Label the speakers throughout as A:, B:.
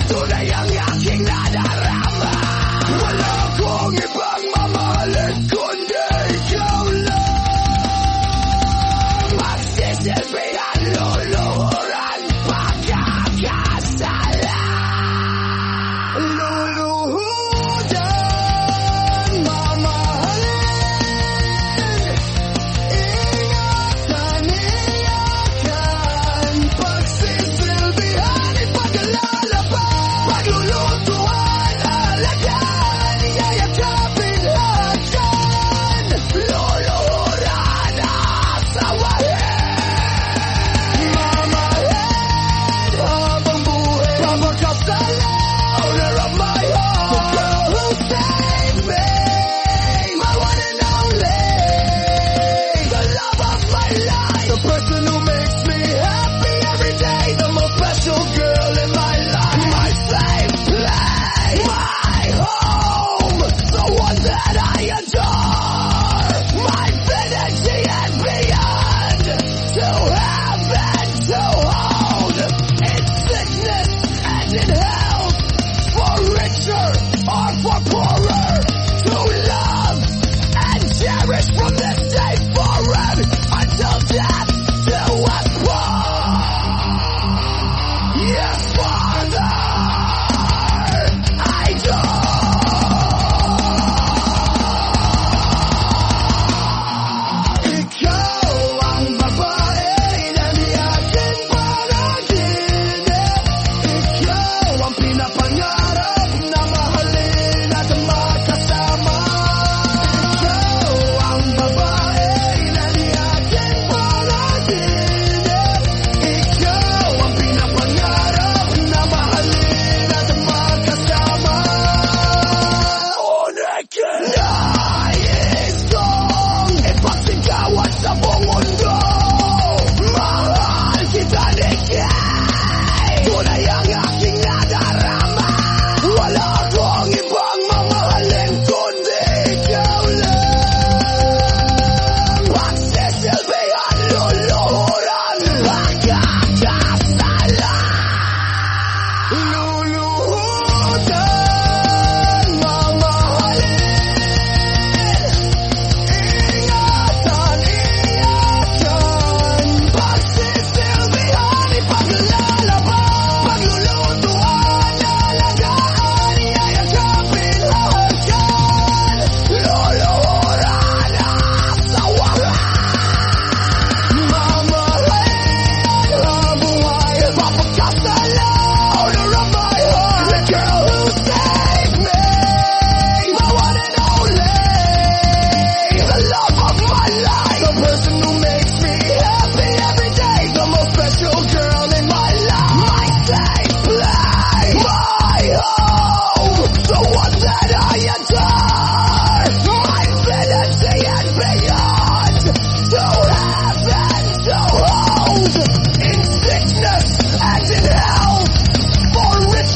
A: Tunay ang aking nadarama. Wala akong ibang mamahalin kundi ikaw lang. Magsisilbihan, luluhuran, pagkakasala. Luluhuran, mamahalin, ingatan, iyakan, pagsisilbihan, ipaglalaba, paglulutuan, alagaan, iyayakapin lahat yan. Luluhuran, asawahin, mamahalin, habang buhay, papagkasala. Owner of my heart, the girl who saved me, my one and only, the love of my life, the person who makes me happy every day, the most special girl in my life, my safe place, my home, the one that I adore, my infinity and beyond, to have and to hold, in sickness and in health, for richer or for poorer, to love and cherish from this day forward until death do us part. Yes, Father, I do. Ikaw ang babae na aking panaginip. Ikaw ang pinapangarap na mahalin at makasama. Ikaw ang babae na aking panaginip. Ikaw ang pinapangarap na mahalin at makasama. Nais kong ipagsigawan sa buong mundo. Mahal kita, Nikki. Tunay ang aking nadarama. Wala akong ibang mamahalin kundi ikaw lang. Pagsisilbihan, luluhuran, pagkakasala. Luluhuran, mamahalin, ingatan, iyakan, pagsisilbihan, ipaglalaba, paglulutuan, alagaan, iyayakapin lahat yan. Luluhuran, asawahan, mamahalin, habuhay, papagkasala. Owner of my heart, the girl who saved me, my one and only, the love of my life, the person who makes me happy every day, the most special girl in my life, my safe place, my home, the one that I adore, my infinity and beyond, to have and to hold, in sickness and in health, for richer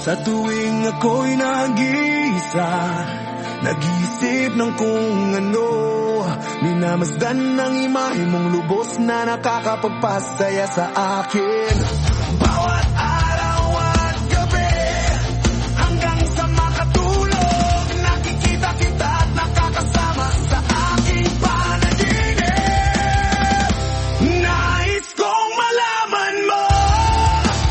A: Sa tuwing ako'y nag-iisa, nag-iisip ng kung ano, minamasdan ng imahe mong lubos na nakakapagpasaya sa akin. Bawat araw at gabi, hanggang sa makatulog, nakikita kita at nakakasama sa aking panaginip. Nais kong malaman mo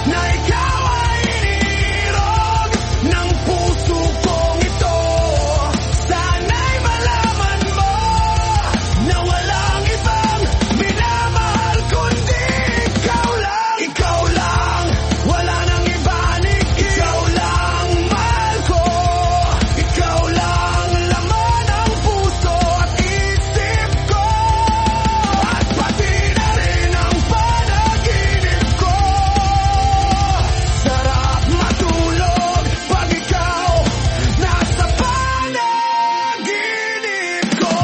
A: na ikaw ay iniirog ng puso kong ito. Sana'y malaman mo na walang ibang minamahal kundi ikaw lang. Ikaw lang, wala nang iba ni ikaw lang mahal ko. Ikaw lang laman ng puso at isip ko, at pati na rin ang panaginip ko. Sarap matulog pag ikaw nasa panaginip ko.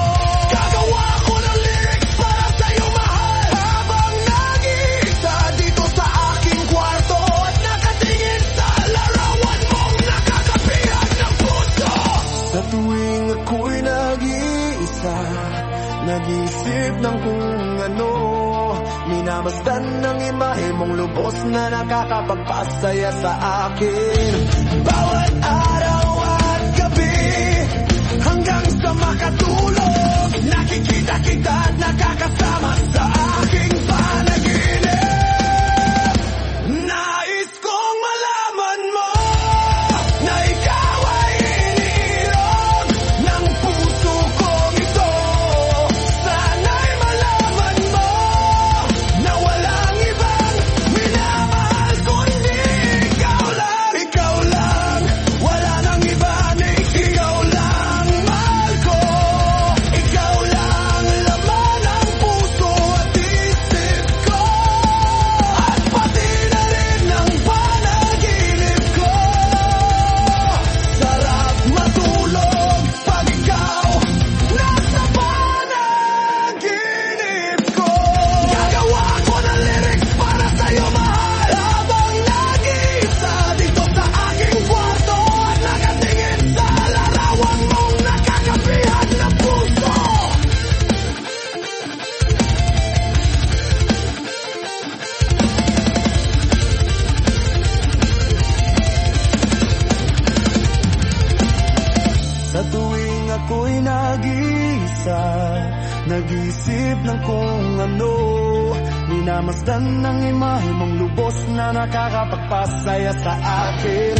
A: Gagawa ko ng lyrics para sa'yo mahal, habang nag-iisa dito sa aking kwarto at nakatingin sa larawan mong nakakapihan ng puso. Sa tuwing ako'y nag-iisa, nag-iisip ng kung ano, minamasdan ng imahe mong lubos na nakakapagpasaya sa akin. Bawat araw at gabi, hanggang sa makatulog, nakikita kita at nakakasama sa aking panaginip. Nais kong malaman mo na ikaw ay iniirog ng puso kong ito. Sana'y malaman mo na walang ibang minamahal kundi ikaw lang. Ikaw lang, wala nang iba ni ikaw lang mahal ko. Ikaw lang laman ng puso at isip ko, at pati na rin ang panaginip ko. Sarap matulog pag ikaw nasa panaginip ko. Gagawa ko ng lyrics para sa'yo mahal, habang nag-iisa dito sa aking kwarto at nakatingin sa larawan mong nakakapihan ng puso. Sa tuwing ako'y nag-iisa, nag-iisip ng kung ano, minamasdan ng imahe mong lubos na nakakapagpasaya sa akin.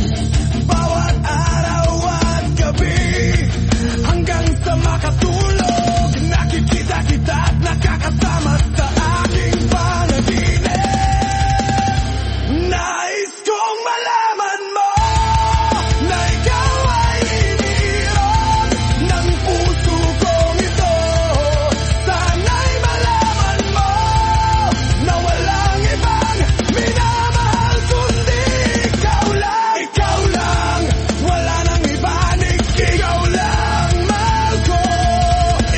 A: Bawat araw at gabi, hanggang sa makatulog, nakikita kita at nakakasama sa aking panaginip. Nais kong malaman mo na ikaw ay iniirog ng puso kong ito. Sana'y malaman mo na walang ibang minamahal kundi ikaw lang. Ikaw lang, wala nang iba ni ikaw lang mahal ko.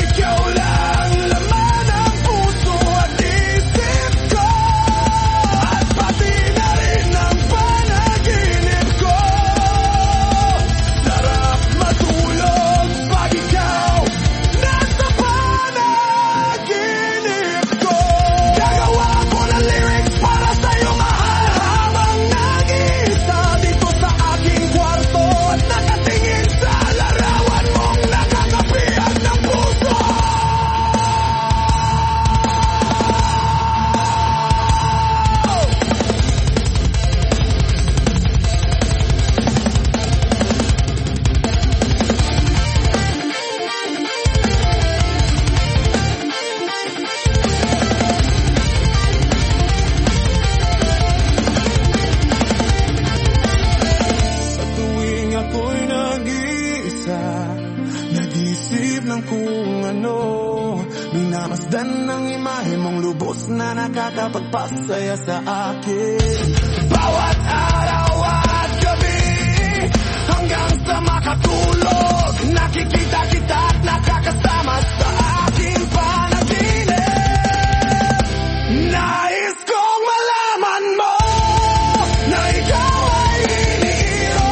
A: Ikaw lang laman ng puso at isip ko, at pati na rin ang panaginip ko. Sarap matulog pag ikaw nasa panaginip ko. Gagawa ko ng lyrics para sa'yo mahal, habang nag-iisa dito sa aking kwarto at nakatingin sa larawan mong nakakapihan ng puso. Sa tuwing ako'y nag-iisa, nag-iisip ng kung ano, minamasdan ng imahe mong lubos na nakakapagpasaya sa akin. Bawat araw at gabi, hanggang sa makatulog, nakikita kita at nakakasama sa aking panaginip. Nais kong malaman mo na ikaw ay iniirog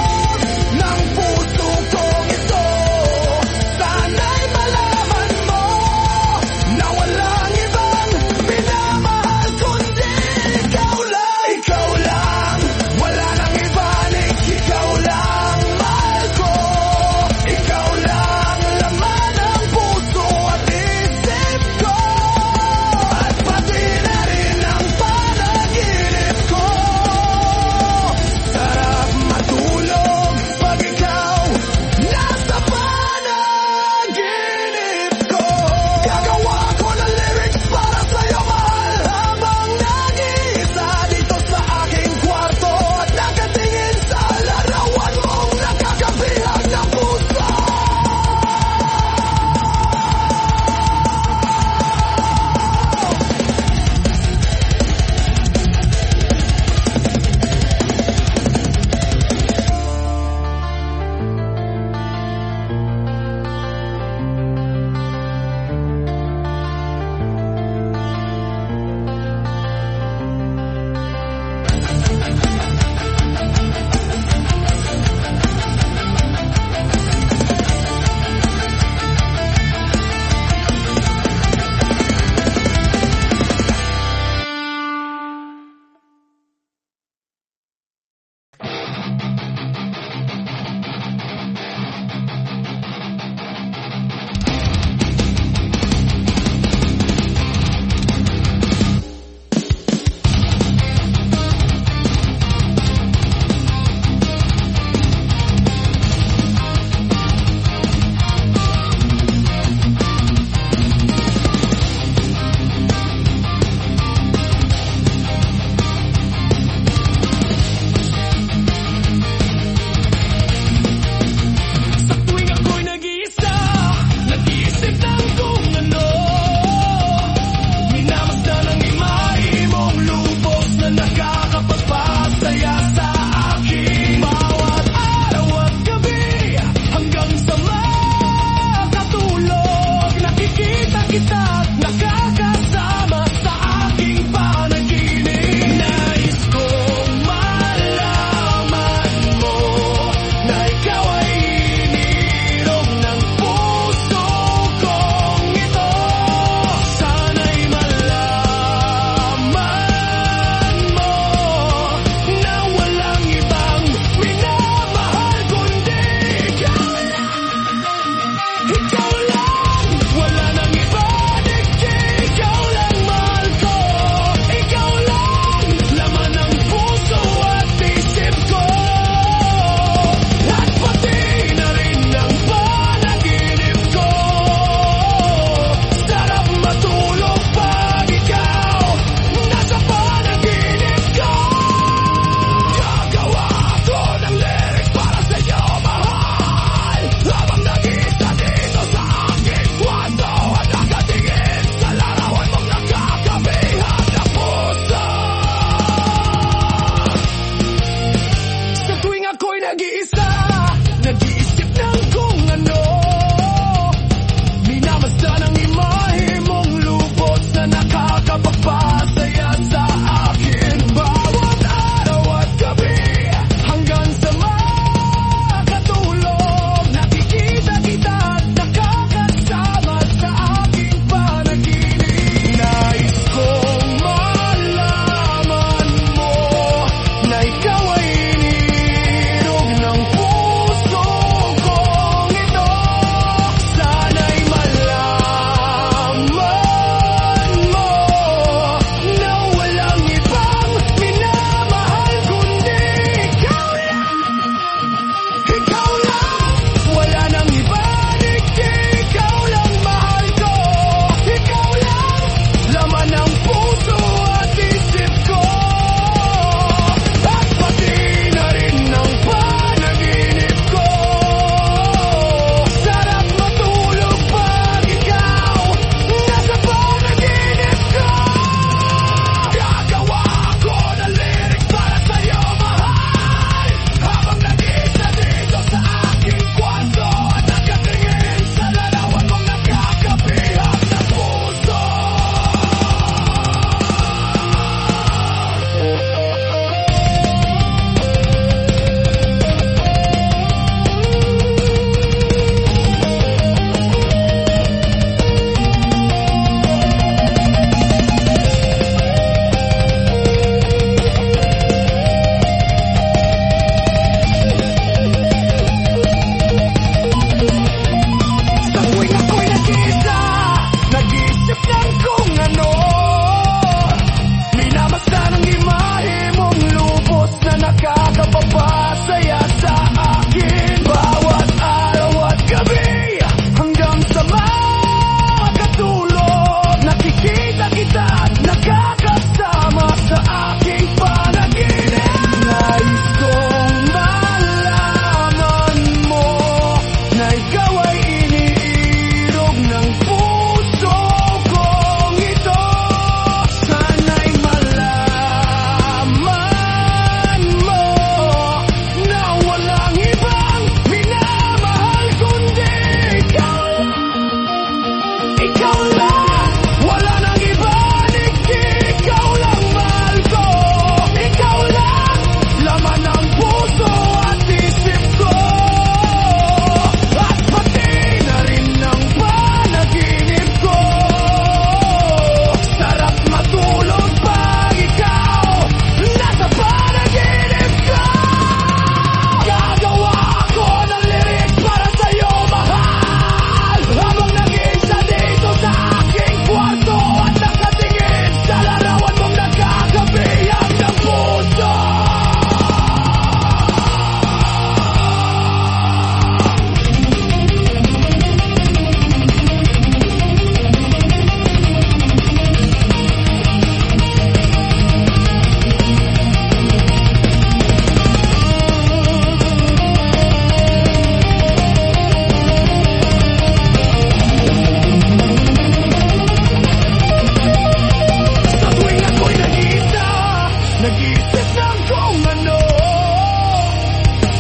A: nag-iisip ng kung ano.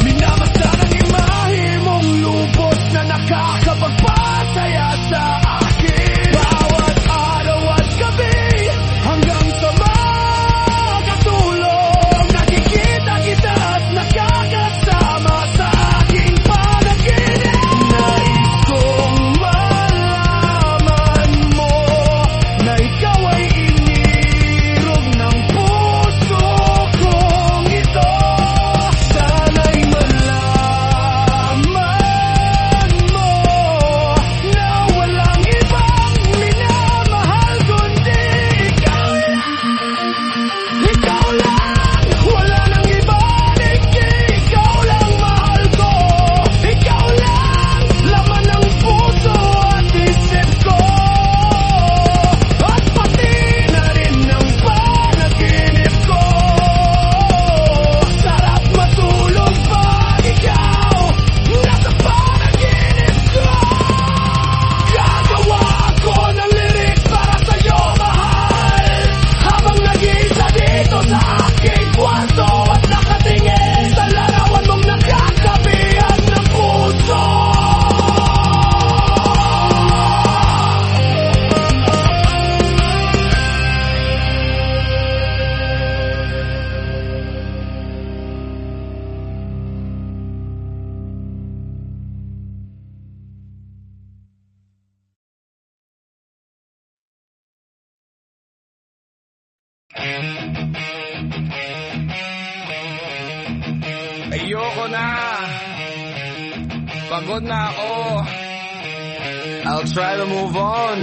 A: Minamasa ng imahe mong lubos na nakakapagpasaya sa akin. Bawat araw at gabi hanggang sa makatulog, nakikita kita at nakakasama sa aking panaginip. Nais kong malaman mo na ikaw ay inirog ng puso kong ito. Sana'y malaman mo na walang ibang minamahal kundi ikaw lang. Ikaw lang, wala nang iba, ikaw lang mahal ko. Ikaw lang, laman ng puso at isip ko. At pati na rin ng panaginip ko. Sarap matulog pag ikaw nasa panaginip ko. Gagawa ako ng lyrics para sa'yo, mahal, habang nag-iisa dito sa aking kwarto at nakatingin sa larawan mong nakakabihag ng puso.
B: Ayoko na. Pagod na ako. I'll try to move on,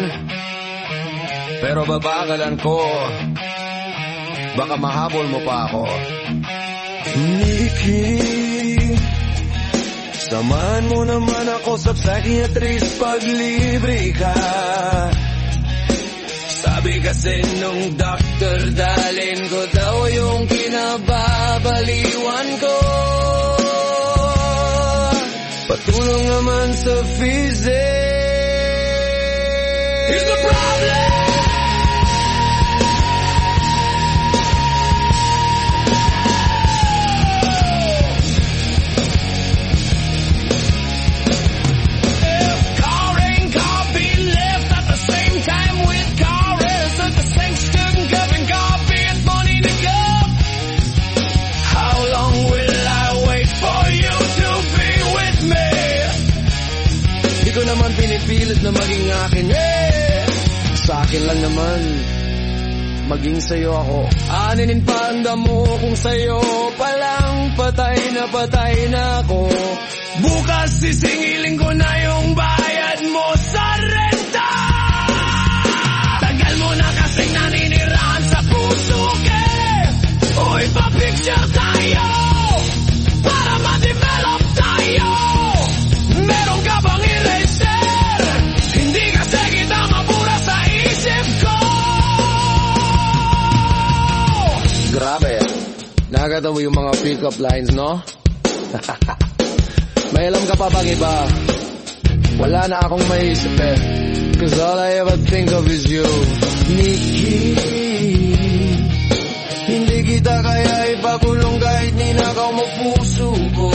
B: pero babagalan ko. Baka mahabol mo pa ako.
A: Nikki, samahan mo naman ako sa psychiatrist pag libre ka. Sabi kasi nung doctor, dalhin ko daw yung kinababaliwan ko. Patulong naman sa physics. Here's the problem. Pinipilit na maging akin, sa akin lang naman maging sa'yo ako. Aninin pa ang damo kung sa'yo palang patay na ako. Bukas sisingilin ko na yung bayad mo sa renta. Tagal mo na kasing naninirahan sa puso ko. O ipapicture tayo para ma-develop tayo. Meron ka bang eraser? Hindi kasi kita mabura sa isip ko.
B: Grabe. Nakakata mo yung mga pick-up lines, no? May alam ka pa bang iba? Wala na akong maisip eh. Cause all I ever think of is you.
A: Nikki, hindi kita kaya ipakulong kahit ninakaw mo puso ko.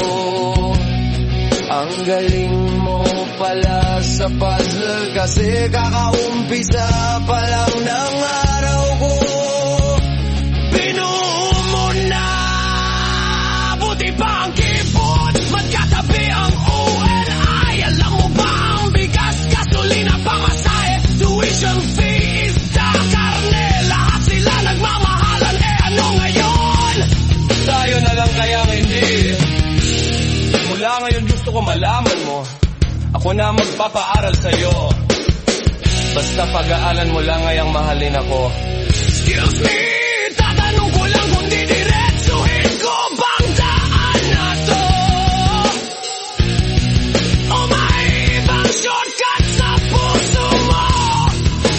A: Ang galing mo pala sa puzzle kasi kakaumpisa pa lang ng araw ko. Binuo mo na, buti pa ang keyboard, magkatabi ang ONI. Alam mo ba ang bigas, gasolina, pamasahe, tuition fee, isda, karne, lahat sila nagmamahalan. Ano ngayon? Tayo na lang kayang hindi. Mula ngayon gusto ko malaman mo, ako na magpapaaral sa'yo. Basta pag-aalan mo lang ngayang mahalin ako. Excuse me, tatanong ko lang kung didiretsuhin ko bang daan na to. O may ibang shortcut sa puso mo.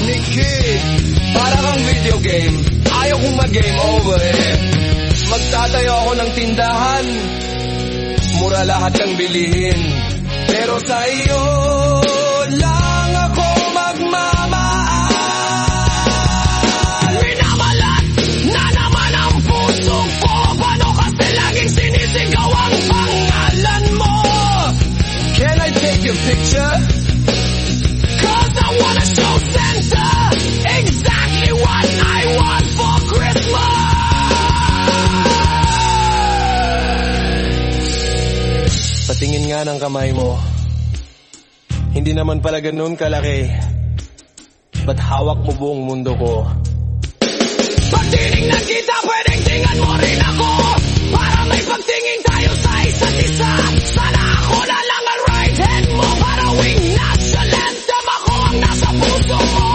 A: Nikki, para kang video game, ayaw kong mag-game over eh. Magtatayo ako ng tindahan, mura lahat ng bilihin, pero sa iyo lang ako magmamahal. Minamalat na naman ang puso
B: Tingin nga ng kamay mo, hindi naman pala ganun kalaki. Ba't hawak mo buong mundo ko?
A: Pag tinignan kita, pwedeng tingnan mo rin ako. Para may pagtingin tayo sa isa't isa. Sana ako na lang ang right hand mo. Para wing nonchalant, tama ko ang nasa puso mo.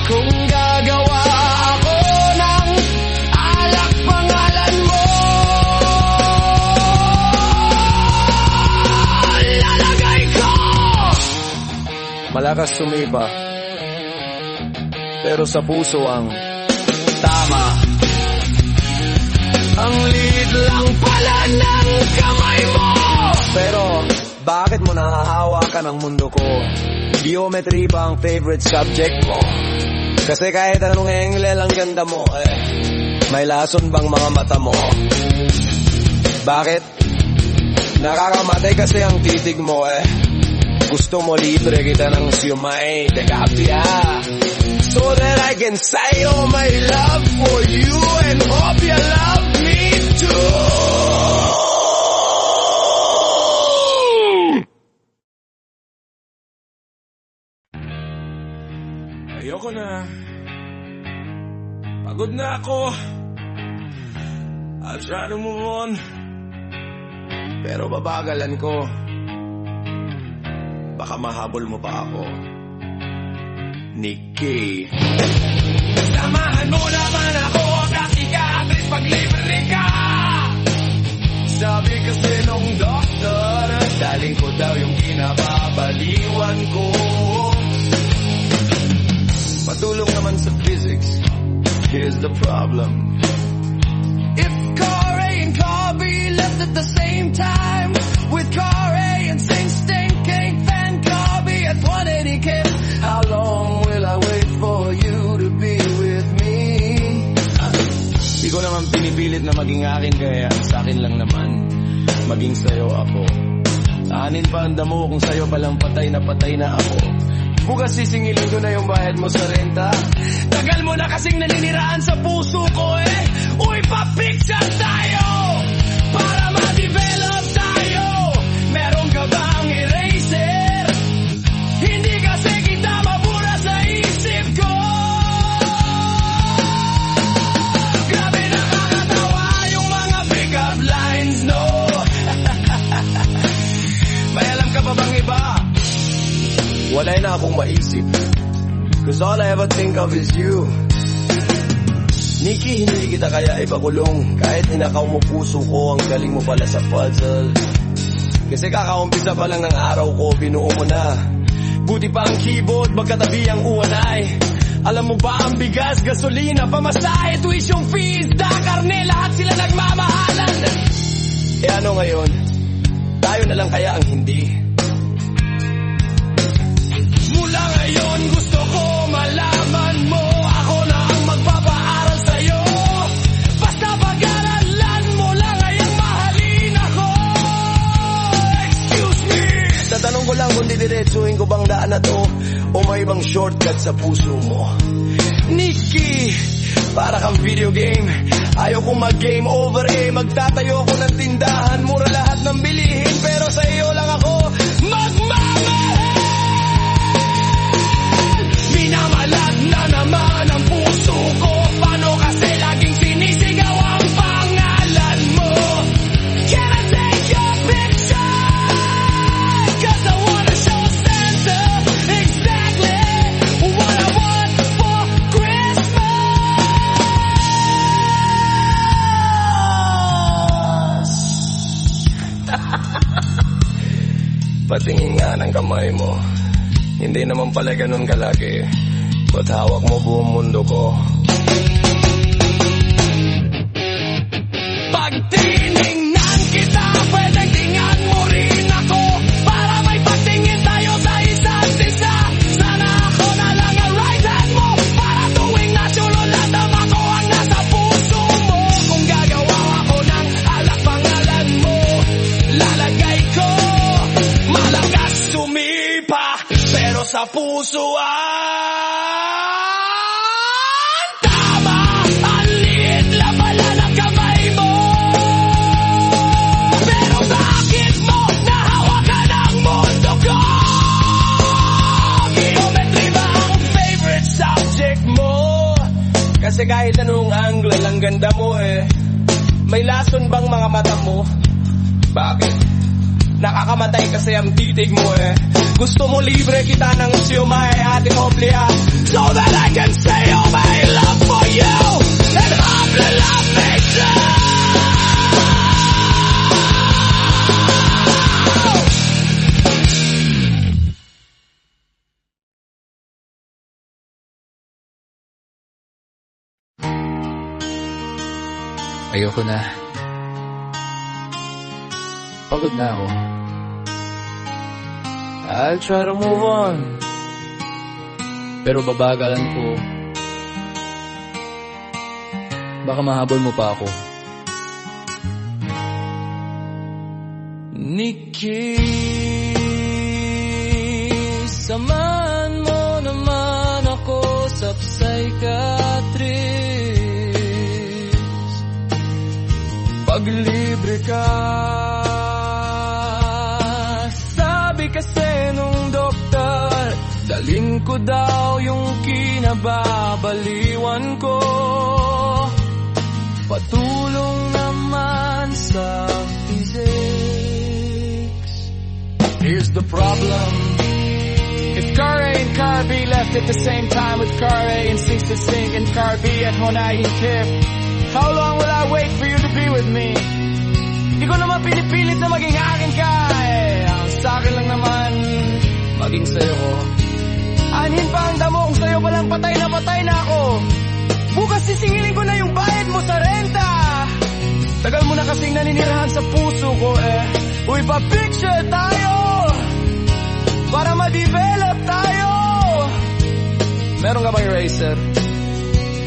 B: Kung gagawa ako ng alak pangalan mo,
A: lalagay ko.
B: malakas sumipa, pero sa puso ang tama.
A: Ang liit lang pala ng kamay mo.
B: Pero bakit mo nahahawakan ang mundo ko? Geometry ba ang favorite subject mo? Kasi kahit anong angle ang ganda mo, may lason bang mga mata mo? Bakit? Nakakamatay kasi ang titig mo, Gusto mo libre kita ng siyumay de kapya, so that I can say all my love for you and hope you love me too. Ayoko na. Pagod na ako. I'll try to move on, pero babagalan ko. Baka mahabol mo pa ako, Nikki.
A: Samahan mo naman ako, kasi ka at least paglibre ka.
B: Sabi kasi nung doktor, daling ko daw yung kinababaliwan ko. Patulong naman sa physics. Here's the problem.
A: If car A and car B left at the same time, with car A and sing stinking fan car B at 180 km, how long will I wait for you to be with me?
B: Di ko naman pinipilit na maging akin, kaya sa akin lang naman maging sayo ako. Anin pa ang damo kung sayo palang patay na ako. Bukas sisingilin ko na yung bayad mo sa renta.
A: Tagal mo na kasing naniniraan sa puso ko, Uy, pa-picture tayo para ma-develop tayo. Meron ka bang eraser? Hindi kasi kita mabura sa isip ko. Grabe nakakatawa yung mga pick-up lines, no?
B: May alam ka pa bang iba? Wala na akong maisip, 'cause all I ever think of is you. Nikki, hindi kita kaya ipakulong. Kahit ninakaw mo puso ko, ang galing mo pala sa puzzle. Kasi kakaumpisa pa lang ng araw ko, binuo mo na. Buti pa ang keyboard, magkatabi ang uwanay. Alam mo ba ang bigas, gasolina, pamasahe, tuition fees, karne, lahat sila nagmamahalan. Ano ngayon? Tayo na lang kaya ang hindi?
A: Mula ngayon gusto ko malaman mo, ako na ang magpapaaral sa'yo. Basta pag-aralan mo lang ay ang mahalin ako. Excuse me.
B: Tatanong ko lang kung didiretsuhin ko bang daan na to, o may ibang shortcut sa puso mo. Nikki, para kang video game. Ayaw kong mag-game over, magtatayo ako ng tindahan, mura lahat ng bilihin, pero sa iyo lang ako
A: magmamahal. Minamalat na naman ang puso ko. Paano kasi laging sinisigaw ang pangalan mo? Can I take your picture? 'Cause I wanna show Santa exactly what I want for Christmas.
B: patingin nga ng kamay mo. Hindi naman pala ganun kalaki. Ba't hawak mo buong mundo ko?
A: Pag tinignan kita, pwedeng tingnan mo rin ako. Para may pagtingin tayo sa isa't isa. Sana ako na lang ang right hand mo. Para tuwing nasululad ako ang nasa puso mo. Kung gagawa ako ng alak pangalan mo, lalagay ko malakas sumipa, pero sa puso tama. Ang liit lang pala ng kamay mo, pero bakit mo
B: damo eh. May lason bang mga mata mo? Bakit? Nakakamatay kasi ang titig mo eh. Gusto mo libre kita ng siyumay ating oblya, so that I can say all my love for you and humbly love me too.
C: Ayoko na. Pagod na ako. I'll try to move on, pero babagalan ko. Baka mahabol mo pa ako. Nikki, samahan mo naman ako sa psychiatrist. Pag libre ka, sabi kasi nung doktor, dalhin ko daw yung kinababaliwan ko. Patulong naman sa physics. Here's the problem. If car A and car B left at the same time, with car A instincts to sink and car B at hunahin kip, how long will I wait for you to be with me? Di ko naman pinipilit na maging akin ka eh. Ang sa'kin lang naman maging sa'yo ko. Anhin pa ang damo kung sa'yo palang patay na ako. Bukas sisingilin ko na yung bayad mo sa renta. Tagal mo na kasing naninirahan sa puso ko eh. Uy, pa-picture tayo para ma-develop tayo. Meron ka bang eraser?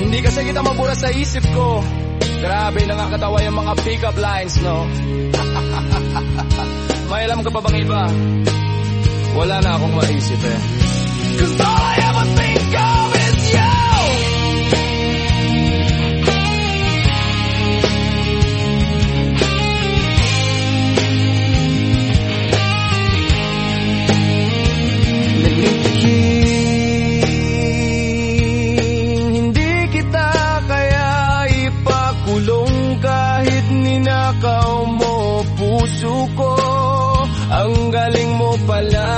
C: Hindi kasi kita mabura sa isip ko. Grabe, nakakatawa yung mga pick-up lines, no? May alam ka pa bang iba? Wala na akong maisip eh. 'Cause all I ever think of is you. Hindi kita kaya ipakulong kahit ninakaw mo puso ko. Ang galing mo pala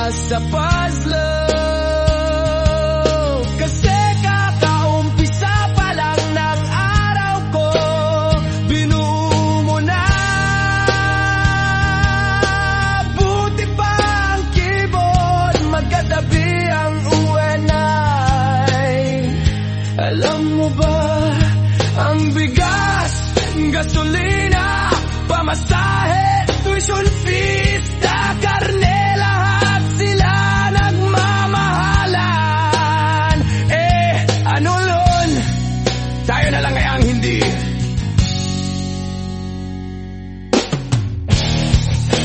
C: sa puzzle, kasi kakaumpisa pa lang ng araw ko, binuo mo na. Buti pa ang keyboard, magkatabi ang UNI. Alam mo ba, ang bigas, gasolina, pamasahe, tuition fees, karne, lahat sila nagmamahalan. Eh, ano nun? Tayo na lang ngayang hindi.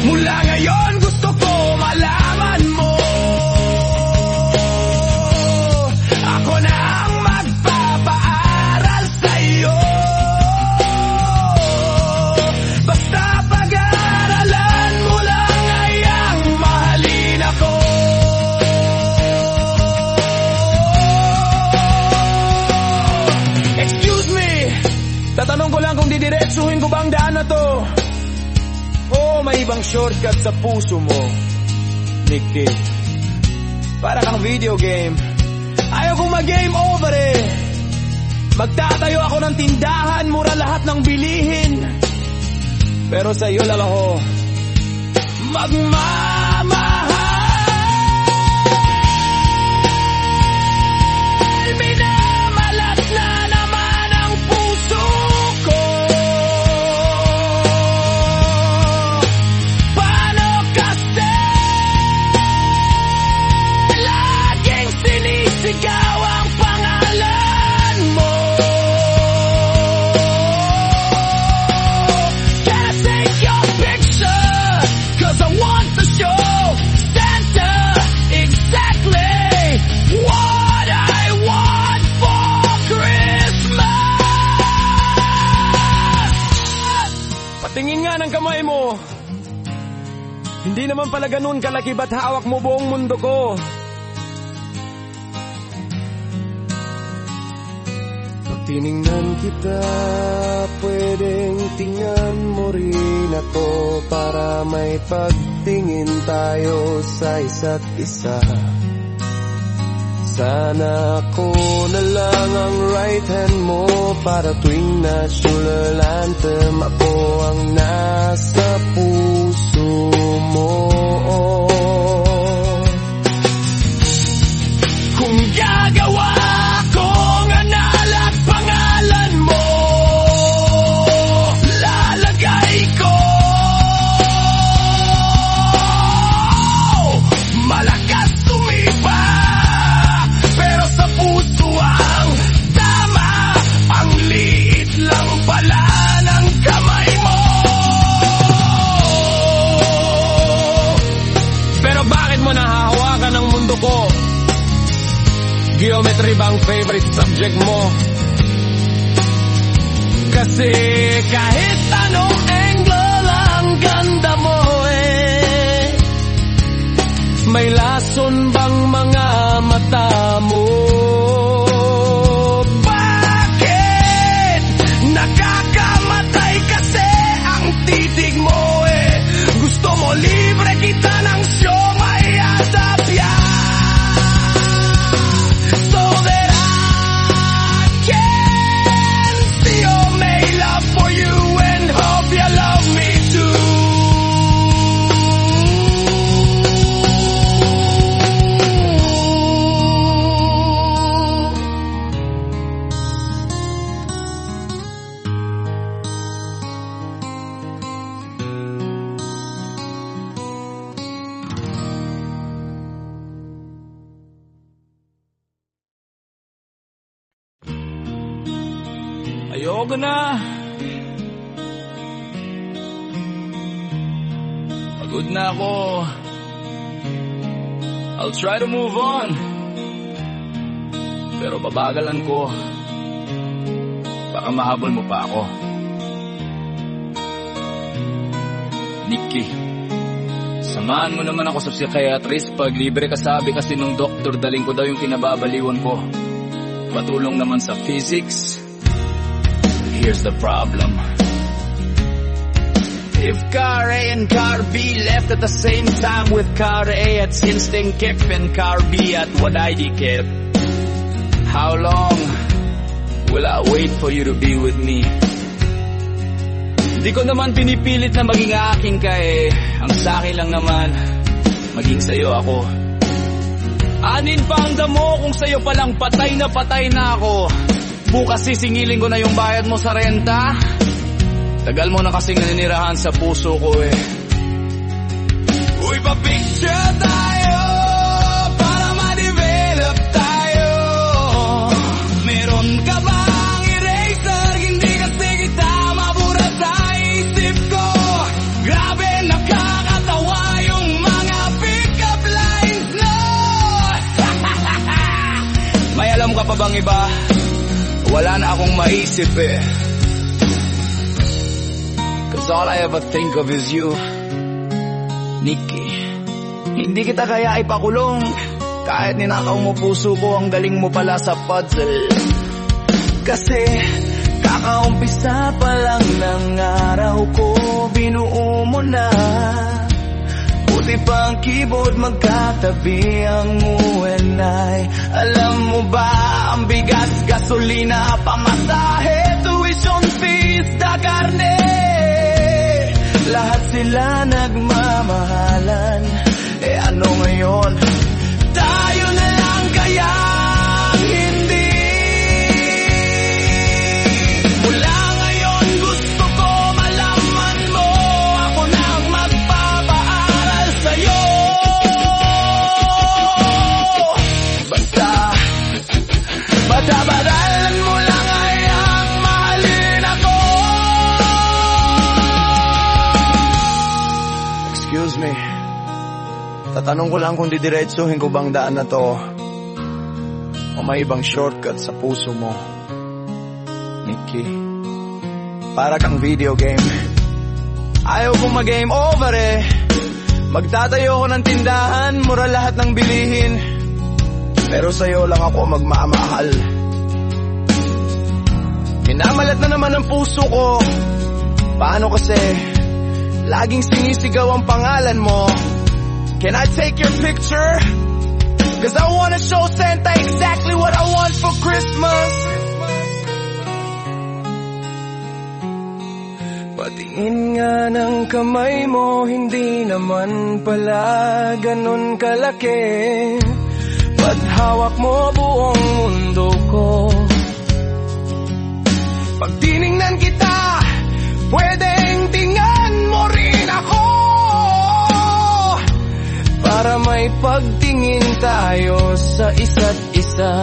C: Mula ngayon gusto ko malaman mo, ako na ang magpapaaral sa'yo. Basta pag-aaralan mo lang ay ang mahalin ako. Excuse me, tatanong ko lang kung didiretsuhin ko bang daan na to. Oo, may ibang shortcut sa puso mo, Nikki. Para kang video game. Ayaw kong mag-game over eh. Magtatayo ako ng tindahan, mura lahat ng bilihin. Pero sa'yo lang ako magmamahal. Minamalat na naman ang puso ko. Paano kasi laging sinisigaw ang pangalan mo? Can I take your picture? 'Cause I want to show Santa exactly what I want for Christmas. Patingin nga ng kamay mo. Hindi naman pala ganun kalaki, ba't hawak mo buong mundo ko?
B: Tiningnan kita, pwedeng tingnan mo rin ako para may pagtingin tayo sa isa't isa. Sana ako na lang ang right hand mo para tuwing national anthem ako ang nasa puso mo. Kung gagawa akong analat pangalan mo, lalagay ko malakas tumipa, pero sa puso ang tama. Ang liit lang pala ng kamay mo. Pero bakit mo nahahawakan ang mundo ko? Geometry bang favorite subject mo? Kasi kahit anong angle ang ganda mo may lason bang mga mata mo? Bakit nakakamatay kasi ang titig mo Gusto mo libre kita ng siomay at apya, so that I can feel my love for you and hope you love me too.
C: Ayoko na. Pagod na ako. I'll try to move on, pero babagalan ko. Baka mahabol mo pa ako. Nikki, samahan mo naman ako sa psychiatrist pag libre ka, sabi kasi nung doktor daling ko daw yung kinababaliwan ko. Patulong naman sa physics. Here's the problem. If car A and car B left at the same time, with car A at Sinsting Kip and car B at Wadaidi Kip, how long will I wait for you to be with me? Di ko naman pinipilit na maging akin ka Ang sa'kin lang naman, maging sa'yo ako. Anin pa ang damo kung sa'yo palang patay na ako. Bukas sisingilin ko na yung bayad mo sa renta. Tagal mo na kasing naninirahan sa puso ko Uy, pa-picture tayo para ma-develop tayo. Meron ka bang eraser? Hindi kasi kita mabura sa isip ko. Grabe nakakatawa yung mga pick-up lines, no? May alam ka pa bang iba? Wala na akong maisip Cause all I ever think of is you, Nikki. Hindi kita kaya ipakulong. Kahit ninakaw mo puso ko, ang galing mo pala sa puzzle. Kasi kakaumpisa pa lang ng araw ko, binuo mo na. Buti pa ang keyboard, magkatabi ang you and I. Alam mo ba, ang bigas, gasolina, pamasahe, tuition fees, da karne, lahat sila nagmamahalan. Ano ngayon? Tayo na lang kaya hindi? Mula ngayon gusto ko malaman mo, ako nang magpapaaral sa'yo. Basta-badalan mo lang ay ang mahalin ako.
B: Excuse me. Tatanong ko lang kung didiretsuhin ko bang daan na to o may ibang shortcut sa puso mo, Nikki. Para kang video game. Ayaw kong mag-game over Magtatayo ko ng tindahan, mura lahat ng bilihin, pero sa'yo lang ako magmamahal. Kalat na naman ang puso ko. Paano kasi laging sinisigaw ang pangalan mo? Can I take your picture? Cause I wanna show Santa exactly what I want for Christmas. Patingin nga ng kamay mo, hindi naman pala ganun kalaki. Ba't hawak mo buong mundo ko? Pag tiningnan kita, pwedeng tingnan mo rin ako, para may pagtingin tayo sa isa't isa.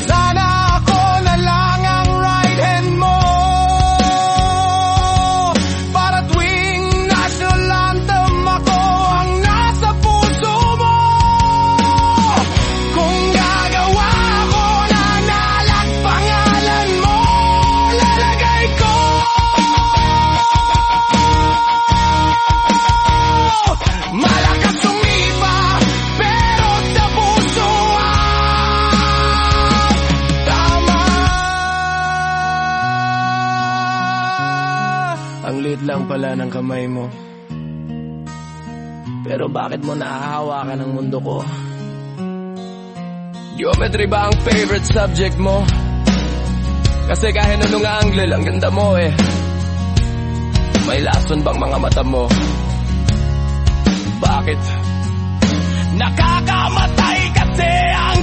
B: Sana ako na lang ang right hand mo, para tuwing national anthem ako ang nasa puso mo. Kung gagawa ko na nalag pangalan mo, lalagay ko malakas sumipa, pero sa puso tama. Ang liit lang pala ng kamay mo, pero bakit mo nahahawakan ang mundo ko? Geometry ba ang favorite subject mo? Kasi kahit anong angle, ang ganda mo eh. May lason bang mga mata mo? Bakit? Nakakamatay kasi ang